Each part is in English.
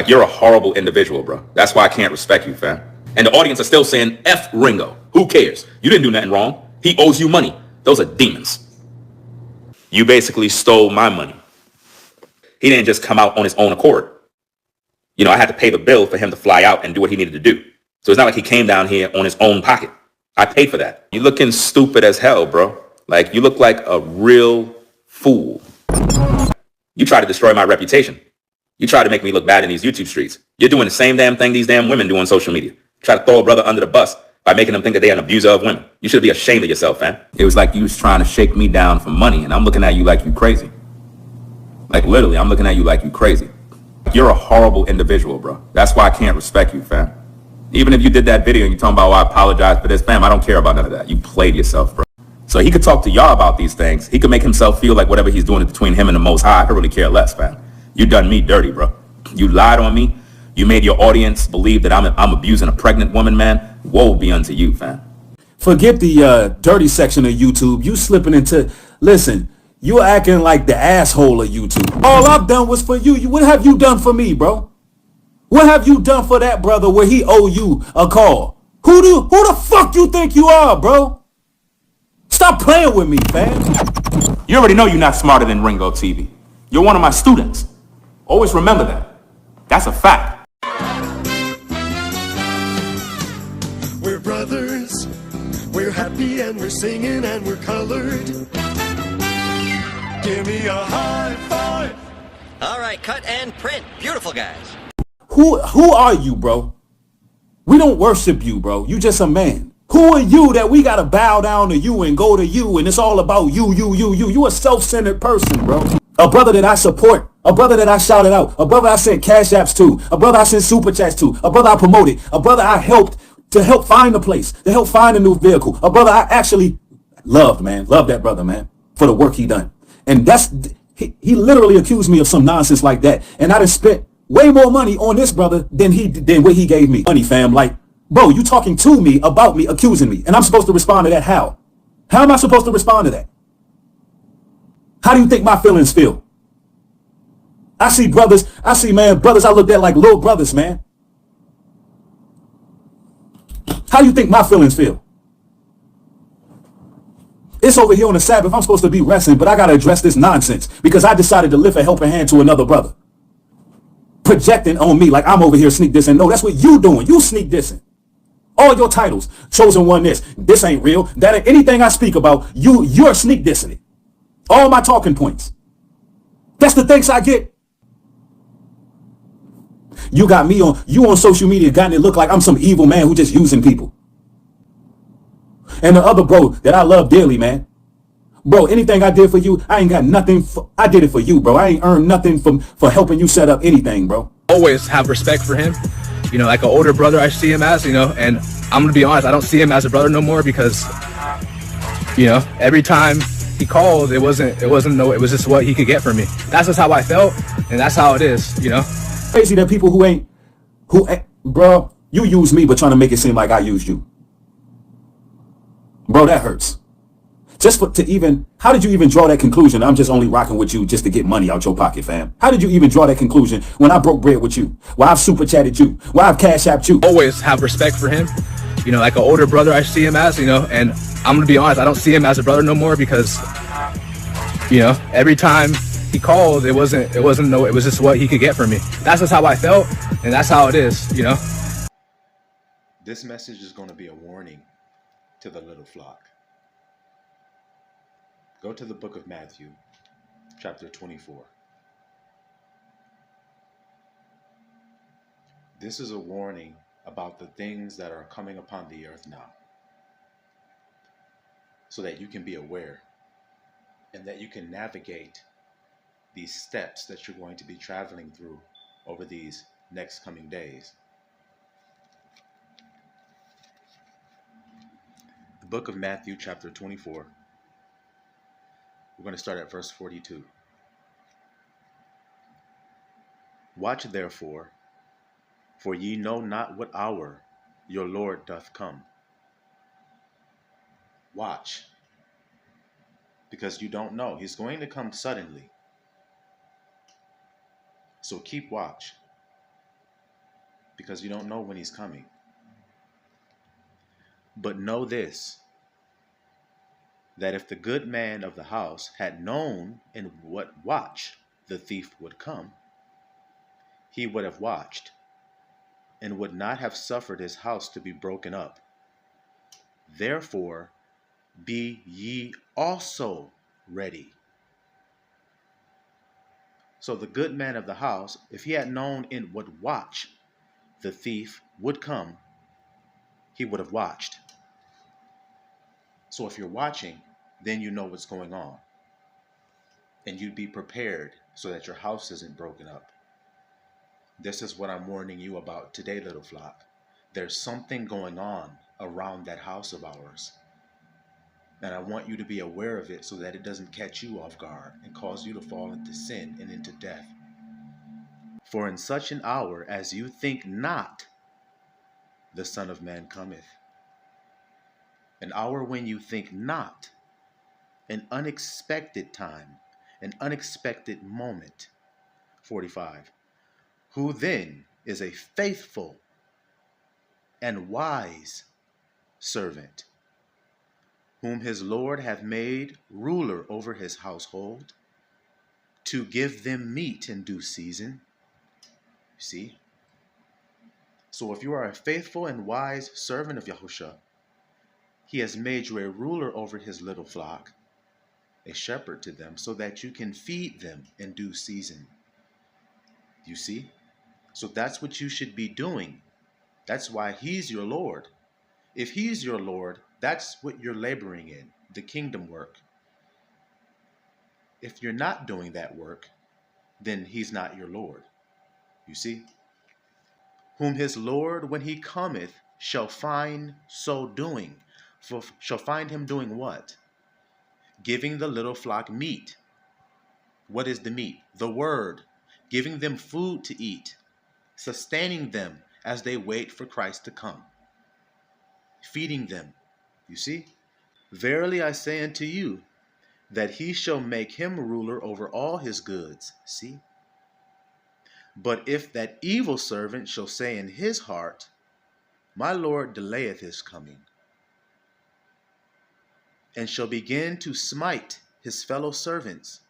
Like, you're a horrible individual, bro. That's why I can't respect you, fam. And the audience are still saying, F Ringo. Who cares? You didn't do nothing wrong. He owes you money. Those are demons. You basically stole my money. He didn't just come out on his own accord. You know, I had to pay the bill for him to fly out and do what he needed to do. So it's not like he came down here on his own pocket. I paid for that. You looking stupid as hell, bro. Like, you look like a real fool. You try to destroy my reputation. You try to make me look bad in these YouTube streets. You're doing the same damn thing these damn women do on social media. Try to throw a brother under the bus by making them think that they're an abuser of women. You should be ashamed of yourself, man. It was like you was trying to shake me down for money, and I'm looking at you like you crazy. Like, literally, I'm looking at you like you crazy. You're a horrible individual, bro. That's why I can't respect you, fam. Even if you did that video and you're talking about, oh, I apologize for this, fam, I don't care about none of that. You played yourself, bro. So he could talk to y'all about these things. He could make himself feel like whatever he's doing is between him and the Most High. I could really care less, fam. You done me dirty, bro. You lied on me. You made your audience believe that I'm abusing a pregnant woman, man. Woe be unto you, fam. Forget the dirty section of YouTube. You slipping into, listen, you acting like the asshole of YouTube. All I've done was for you. What have you done for me, bro? What have you done for that brother where he owe you a call? Who the fuck you think you are, bro? Stop playing with me, fam. You already know you're not smarter than Ringo TV. You're one of my students. Always remember that. That's a fact. We're brothers. We're happy and we're singing and we're colored. Give me a high five. All right, cut and print. Beautiful, guys. Who are you, bro? We don't worship you, bro. You just a man. Who are you that we gotta bow down to you and go to you and it's all about you? You a self-centered person, bro. A brother that I support. A brother that I shouted out. A brother I sent cash apps to. A brother I sent super chats to. A brother I promoted. A brother I helped to help find a place. To help find a new vehicle. A brother I actually loved, man. Loved that brother, man. For the work he done. And he literally accused me of some nonsense like that. And I done spent way more money on this brother than what he gave me. Money, fam. Like, bro, you talking to me about me, accusing me. And I'm supposed to respond to that how? How am I supposed to respond to that? How do you think my feelings feel? I see brothers I looked at like little brothers, man. How do you think my feelings feel? It's over here on the Sabbath. I'm supposed to be resting, but I got to address this nonsense because I decided to lift a helping hand to another brother. Projecting on me like I'm over here sneak dissing. No, that's what you doing. You sneak dissing. All your titles, chosen one this ain't real. That ain't anything I speak about, you're sneak dissing it. All my talking points. That's the thanks I get. You got me on social media, gotten it look like I'm some evil man who just using people. And the other bro that I love dearly, man. Bro, anything I did for you, I ain't got nothing. I did it for you, bro. I ain't earned nothing for helping you set up anything, bro. Always have respect for him. You know, like an older brother I see him as, you know, and I'm going to be honest, I don't see him as a brother no more because, you know, every time he called, it was just what he could get from me. That's just how I felt, and that's how it is, you know. Crazy that people who ain't, bro, you use me but trying to make it seem like I used you. Bro, that hurts. How did you even draw that conclusion? I'm just only rocking with you just to get money out your pocket, fam. How did you even draw that conclusion when I broke bread with you? Why I've super chatted you? Why I've cash apped you? Always have respect for him. You know, like an older brother I see him as, you know, and I'm going to be honest, I don't see him as a brother no more because, you know, every time he called, it was just what he could get from me. That's just how I felt, and that's how it is, you know. This message is going to be a warning to the little flock. Go to the book of Matthew, chapter 24. This is a warning about the things that are coming upon the earth now, so that you can be aware and that you can navigate these steps that you're going to be traveling through over these next coming days. The book of Matthew, chapter 24. We're going to start at verse 42. Watch therefore, for ye know not what hour your Lord doth come. Watch, because you don't know. He's going to come suddenly. So keep watch. because you don't know when he's coming. But know this, that if the good man of the house had known in what watch the thief would come, he would have watched and would not have suffered his house to be broken up. Therefore, be ye also ready. So the good man of the house, if he had known in what watch the thief would come, he would have watched. So if you're watching, then you know what's going on. And you'd be prepared so that your house isn't broken up. This is what I'm warning you about today, little flock. There's something going on around that house of ours. And I want you to be aware of it so that it doesn't catch you off guard and cause you to fall into sin and into death. For in such an hour as you think not, the Son of Man cometh. An hour when you think not, an unexpected time, an unexpected moment. 45. Who then is a faithful and wise servant, whom his Lord hath made ruler over his household, to give them meat in due season. See? So if you are a faithful and wise servant of Yahusha, he has made you a ruler over his little flock, a shepherd to them, so that you can feed them in due season. You see? So that's what you should be doing. That's why he's your Lord. If he's your Lord, that's what you're laboring in, the kingdom work. If you're not doing that work, then he's not your Lord. You see? Whom his Lord, when he cometh, shall find so doing. For shall find him doing what? Giving the little flock meat. What is the meat? The word. Giving them food to eat. Sustaining them as they wait for Christ to come. Feeding them. You see? Verily I say unto you, that he shall make him ruler over all his goods. See? But if that evil servant shall say in his heart, my Lord delayeth his coming, and shall begin to smite his fellow servants,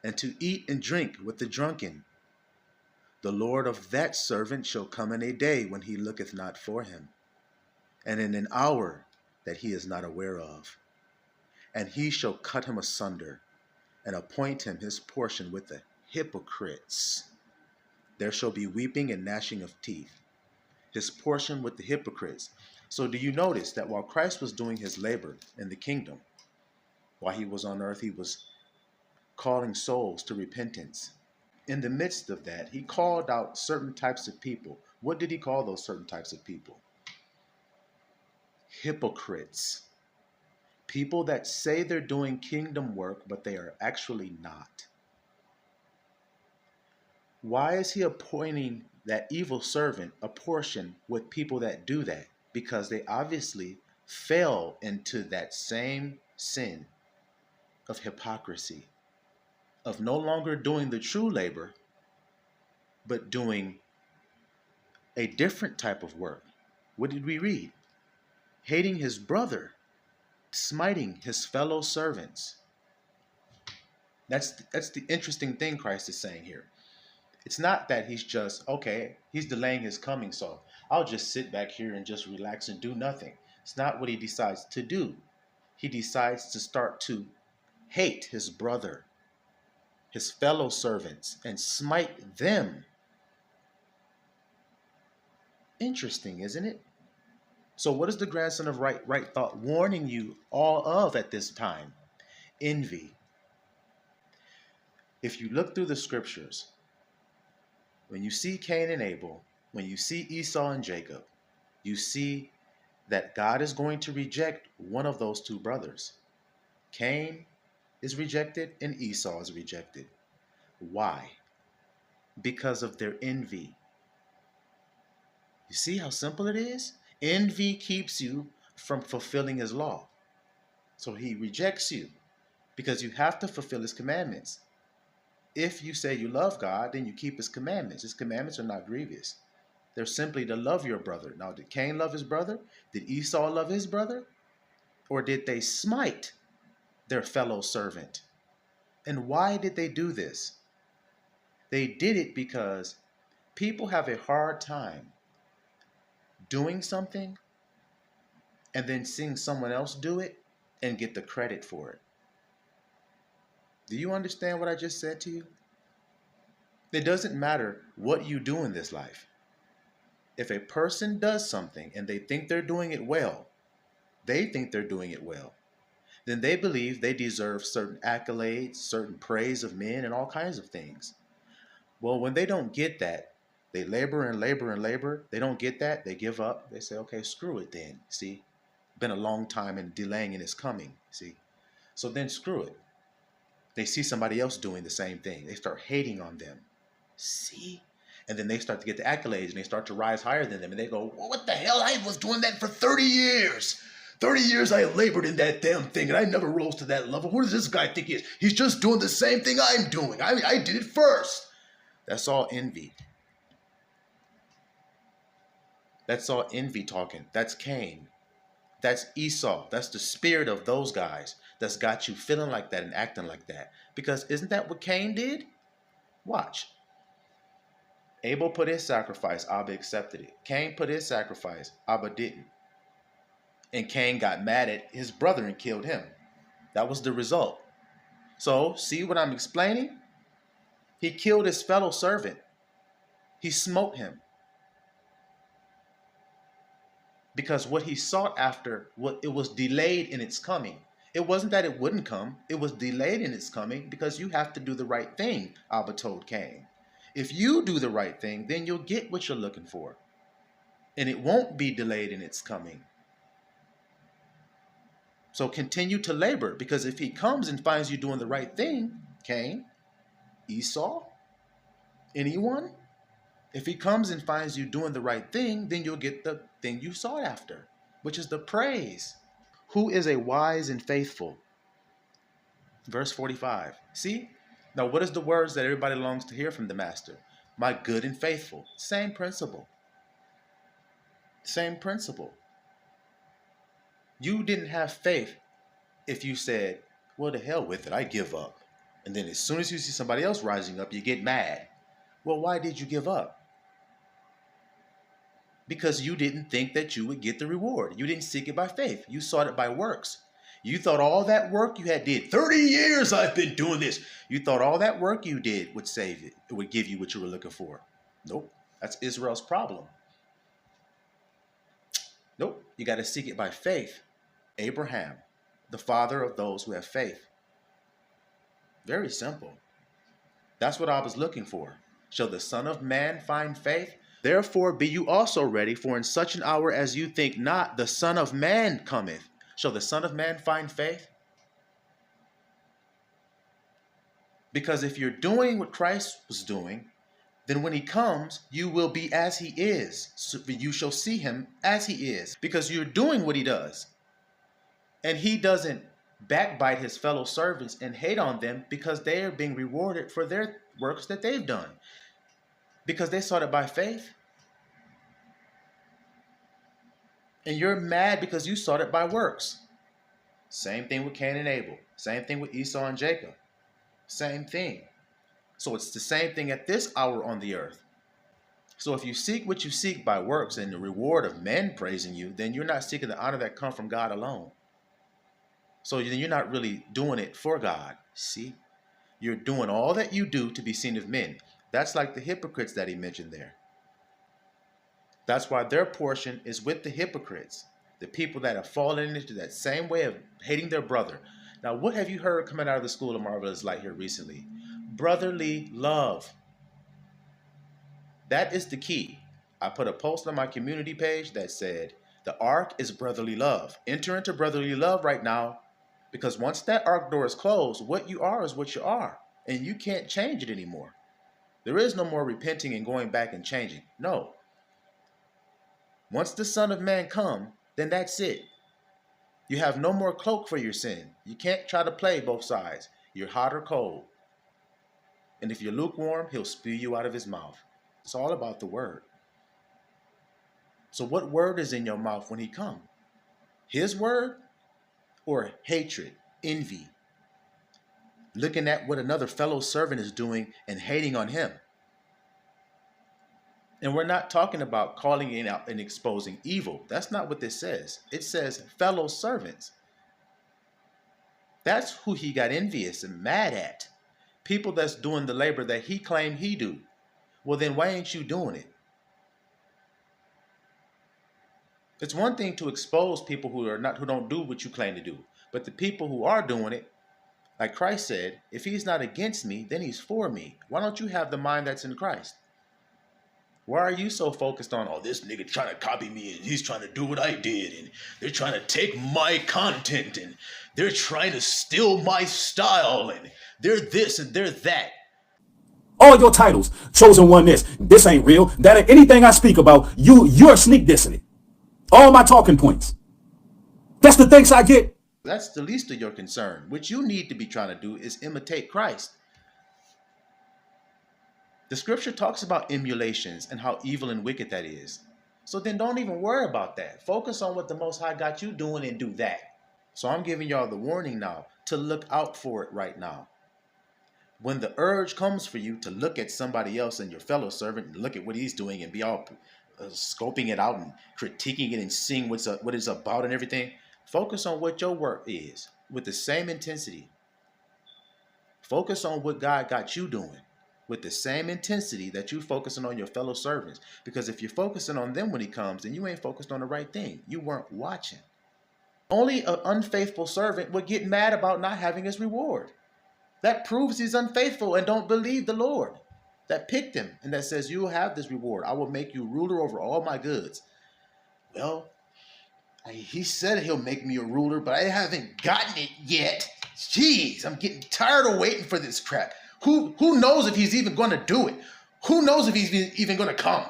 and to eat and drink with the drunken, the Lord of that servant shall come in a day when he looketh not for him, and in an hour that he is not aware of. And he shall cut him asunder, and appoint him his portion with the hypocrites. There shall be weeping and gnashing of teeth. His portion with the hypocrites. So do you notice that while Christ was doing his labor in the kingdom, while he was on earth, he was calling souls to repentance. In the midst of that, he called out certain types of people. What did he call those certain types of people? Hypocrites. People that say they're doing kingdom work, but they are actually not. Why is he appointing that evil servant a portion with people that do that? Because they obviously fell into that same sin of hypocrisy, of no longer doing the true labor, but doing a different type of work. What did we read? Hating his brother, smiting his fellow servants. That's the interesting thing Christ is saying here. It's not that he's just, okay, he's delaying his coming, so I'll just sit back here and just relax and do nothing. It's not what he decides to do. He decides to start to hate his brother, his fellow servants, and smite them. Interesting, isn't it? So what is the grandson of right thought warning you all of at this time? Envy. If you look through the scriptures, when you see Cain and Abel, when you see Esau and Jacob, you see that God is going to reject one of those two brothers. Cain is rejected and Esau is rejected. Why? Because of their envy. You see how simple it is? Envy keeps you from fulfilling his law. So he rejects you because you have to fulfill his commandments. If you say you love God, then you keep his commandments. His commandments are not grievous. They're simply to love your brother. Now, did Cain love his brother? Did Esau love his brother? Or did they smite their fellow servant? And why did they do this? They did it because people have a hard time doing something and then seeing someone else do it and get the credit for it. Do you understand what I just said to you? It doesn't matter what you do in this life. If a person does something and they think they're doing it well, then they believe they deserve certain accolades, certain praise of men, and all kinds of things. Well, when they don't get that, they labor and labor and labor. They don't get that, they give up. They say, okay, screw it then. See, been a long time and delaying in its coming. See, so then screw it. They see somebody else doing the same thing. They start hating on them. See? And then they start to get the accolades and they start to rise higher than them. And they go, well, what the hell? I was doing that for 30 years. 30 years I labored in that damn thing and I never rose to that level. Who does this guy think he is? He's just doing the same thing I'm doing. I did it first. That's all envy. That's all envy talking. That's Cain. That's Esau. That's the spirit of those guys that's got you feeling like that and acting like that. Because isn't that what Cain did? Watch. Abel put his sacrifice, Abba accepted it. Cain put his sacrifice, Abba didn't. And Cain got mad at his brother and killed him. That was the result. So, see what I'm explaining? He killed his fellow servant. He smote him. Because what he sought after, it was delayed in its coming. It wasn't that it wouldn't come. It was delayed in its coming because you have to do the right thing, Abba told Cain. If you do the right thing, then you'll get what you're looking for. And it won't be delayed in its coming. So continue to labor, because if he comes and finds you doing the right thing, Cain, Esau, anyone, if he comes and finds you doing the right thing, then you'll get the thing you sought after, which is the praise. Who is a wise and faithful? Verse 45. See? Now, what is the words that everybody longs to hear from the master? My good and faithful. Same principle. Same principle. You didn't have faith if you said, well, to hell with it, I give up. And then as soon as you see somebody else rising up, you get mad. Well, why did you give up? Because you didn't think that you would get the reward. You didn't seek it by faith. You sought it by works. You thought all that work you had did, 30 years I've been doing this. You thought all that work you did would save it. It would give you what you were looking for. Nope. That's Israel's problem. Nope. You got to seek it by faith. Abraham, the father of those who have faith. Very simple. That's what I was looking for. Shall the Son of Man find faith? Therefore be you also ready, for in such an hour as you think not, the Son of Man cometh. Shall the Son of Man find faith? Because if you're doing what Christ was doing, then when he comes, you will be as he is. So you shall see him as he is, because you're doing what he does. And he doesn't backbite his fellow servants and hate on them because they are being rewarded for their works that they've done. Because they sought it by faith. And you're mad because you sought it by works. Same thing with Cain and Abel. Same thing with Esau and Jacob. Same thing. So it's the same thing at this hour on the earth. So if you seek what you seek by works and the reward of men praising you, then you're not seeking the honor that comes from God alone. So then you're not really doing it for God. See? You're doing all that you do to be seen of men. That's like the hypocrites that he mentioned there. That's why their portion is with the hypocrites, the people that have fallen into that same way of hating their brother. Now, what have you heard coming out of the School of Marvelous Light here recently? Brotherly love. That is the key. I put a post on my community page that said, the ark is brotherly love. Enter into brotherly love right now, because once that ark door is closed, what you are is what you are, and you can't change it anymore. There is no more repenting and going back and changing. No. Once the Son of Man come, then that's it. You have no more cloak for your sin. You can't try to play both sides. You're hot or cold. And if you're lukewarm, he'll spew you out of his mouth. It's all about the word. So what word is in your mouth when he comes? His word or hatred, envy, looking at what another fellow servant is doing and hating on him? And we're not talking about calling it out and exposing evil. That's not what this says. It says fellow servants. That's who he got envious and mad at. People that's doing the labor that he claimed he do. Well, then why ain't you doing it? It's one thing to expose people who don't do what you claim to do. But the people who are doing it, like Christ said, if he's not against me, then he's for me. Why don't you have the mind that's in Christ? Why are you so focused on, oh, this nigga trying to copy me and he's trying to do what I did and they're trying to take my content and they're trying to steal my style and they're this and they're that. All your titles, chosen one this ain't real. That ain't anything I speak about, you're sneak dissing it. All my talking points. That's the thanks I get. That's the least of your concern. What you need to be trying to do is imitate Christ. The scripture talks about emulations and how evil and wicked that is. So then don't even worry about that. Focus on what the Most High got you doing and do that. So I'm giving y'all the warning now to look out for it right now. When the urge comes for you to look at somebody else and your fellow servant and look at what he's doing and be all scoping it out and critiquing it and seeing what it's about and everything, focus on what your work is with the same intensity. Focus on what God got you doing with the same intensity that you focusing on your fellow servants. Because if you're focusing on them when he comes, then you ain't focused on the right thing. You weren't watching. Only an unfaithful servant would get mad about not having his reward. That proves he's unfaithful and don't believe the Lord that picked him and that says, you will have this reward. I will make you ruler over all my goods. Well, he said he'll make me a ruler, but I haven't gotten it yet. Jeez, I'm getting tired of waiting for this crap. Who knows if he's even going to do it? Who knows if he's even going to come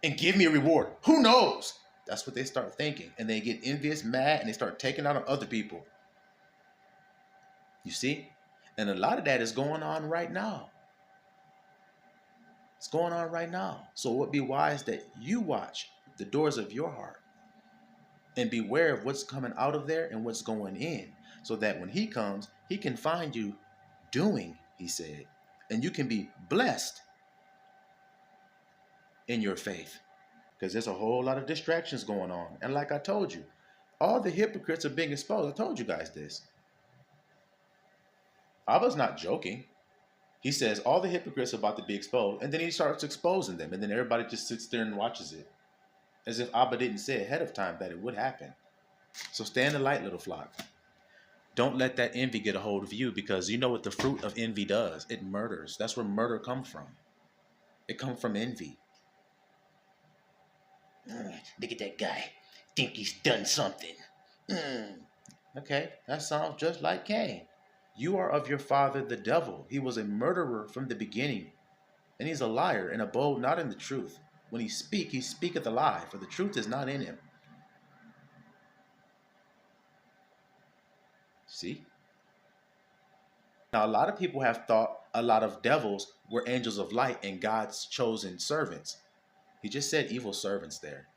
and give me a reward? Who knows? That's what they start thinking. And they get envious, mad, and they start taking out on other people. You see? And a lot of that is going on right now. It's going on right now. So it would be wise that you watch the doors of your heart and beware of what's coming out of there and what's going in, so that when he comes, he can find you doing, he said, and you can be blessed in your faith, because there's a whole lot of distractions going on. And like I told you, all the hypocrites are being exposed. I told you guys this. I was not joking. He says all the hypocrites are about to be exposed, and then he starts exposing them, and then everybody just sits there and watches it, as if Abba didn't say ahead of time that it would happen. So stay in the light, little flock. Don't let that envy get a hold of you, because you know what the fruit of envy does. It murders. That's where murder comes from. It comes from envy. Look at that guy. Think he's done something. Okay, that sounds just like Cain. You are of your father the devil. He was a murderer from the beginning, and he's a liar and abode not in the truth. When he speaketh a lie, for the truth is not in him. See? Now, a lot of people have thought a lot of devils were angels of light and God's chosen servants. He just said evil servants there.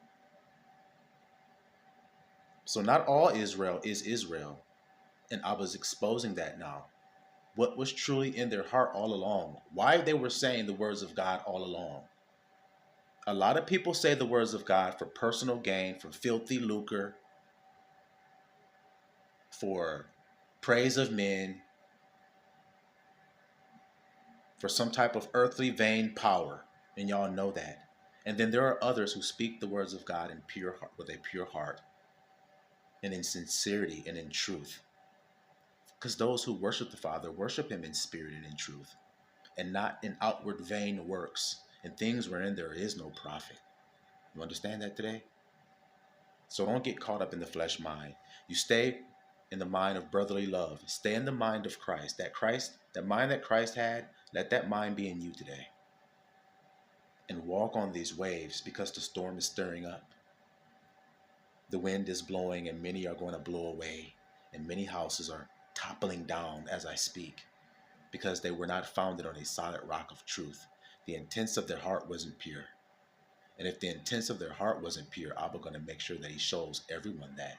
So not all Israel is Israel. And I was exposing that now. What was truly in their heart all along. Why they were saying the words of God all along. A lot of people say the words of God for personal gain, for filthy lucre, for praise of men, for some type of earthly vain power. And y'all know that. And then there are others who speak the words of God in pure heart, with a pure heart, and in sincerity and in truth. Because those who worship the Father worship him in spirit and in truth, and not in outward vain works and things wherein there is no profit. You understand that today? So don't get caught up in the flesh mind. You stay in the mind of brotherly love. Stay in the mind of Christ. That mind that Christ had, let that mind be in you today. And walk on these waves, because the storm is stirring up. The wind is blowing, and many are going to blow away, and many houses are toppling down as I speak, because they were not founded on a solid rock of truth. The intents of their heart wasn't pure. And if the intents of their heart wasn't pure, Abba going to make sure that he shows everyone that.